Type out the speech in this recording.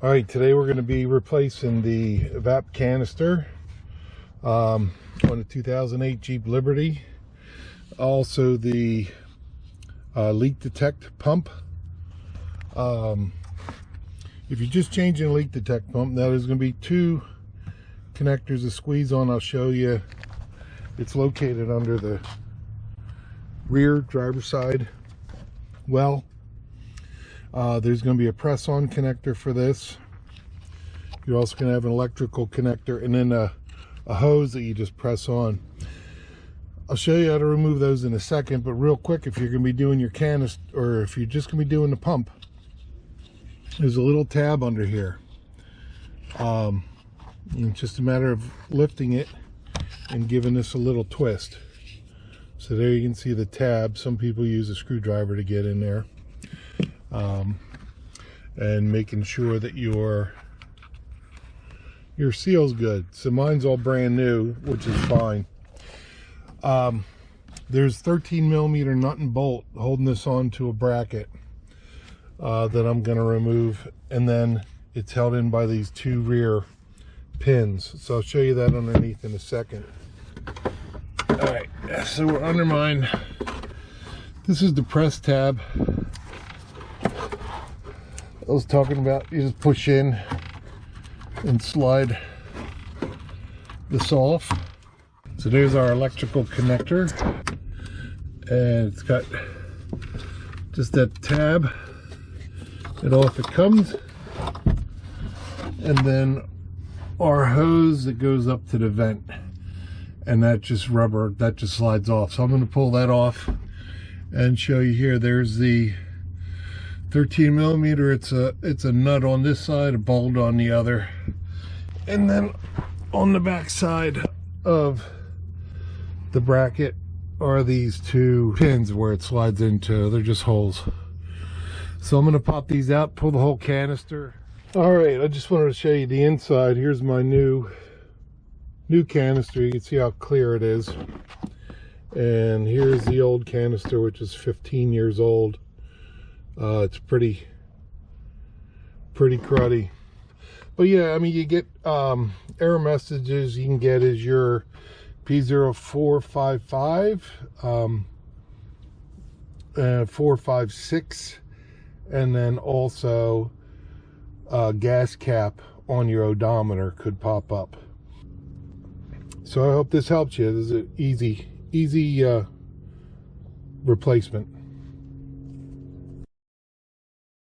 All right, today we're going to be replacing the Evap canister on the 2008 Jeep Liberty. Also the leak detect pump. If you're just changing a leak detect pump, now there's going to be two connectors to squeeze on. I'll show you. It's located under the rear driver's side well. There's going to be a press-on connector for this. You're also going to have an electrical connector and then a hose that you just press on. I'll show you how to remove those in a second, but real quick, if you're going to be doing your canister, or if you're just going to be doing the pump, there's a little tab under here. It's just a matter of lifting it and giving this a little twist. So there you can see the tab. Some people use a screwdriver to get in there. And making sure that your seal's good. So mine's all brand new, which is fine. There's 13mm nut and bolt holding this onto a bracket that I'm going to remove, and then it's held in by these two rear pins. So I'll show you that underneath in a second. All right, so we're under mine. This is the press tab I was talking about. You just push in and slide this off. So there's our electrical connector, and it's got just that tab, and off it comes, and then our hose that goes up to the vent, and that just rubber that just slides off. So I'm going to pull that off and show you here. There's the 13mm. It's a nut on this side, a bolt on the other, and then on the back side of the bracket are these two pins where it slides into. They're just holes. So I'm going to pop these out, pull the whole canister. All right, I just wanted to show you the inside. Here's my new canister. You can see how clear it is. And here's the old canister, which is 15 years old. It's pretty cruddy, but yeah, I mean, you get error messages. You can get is your P0455 456, and then also gas cap on your odometer could pop up. So I hope this helps you. This is an easy replacement.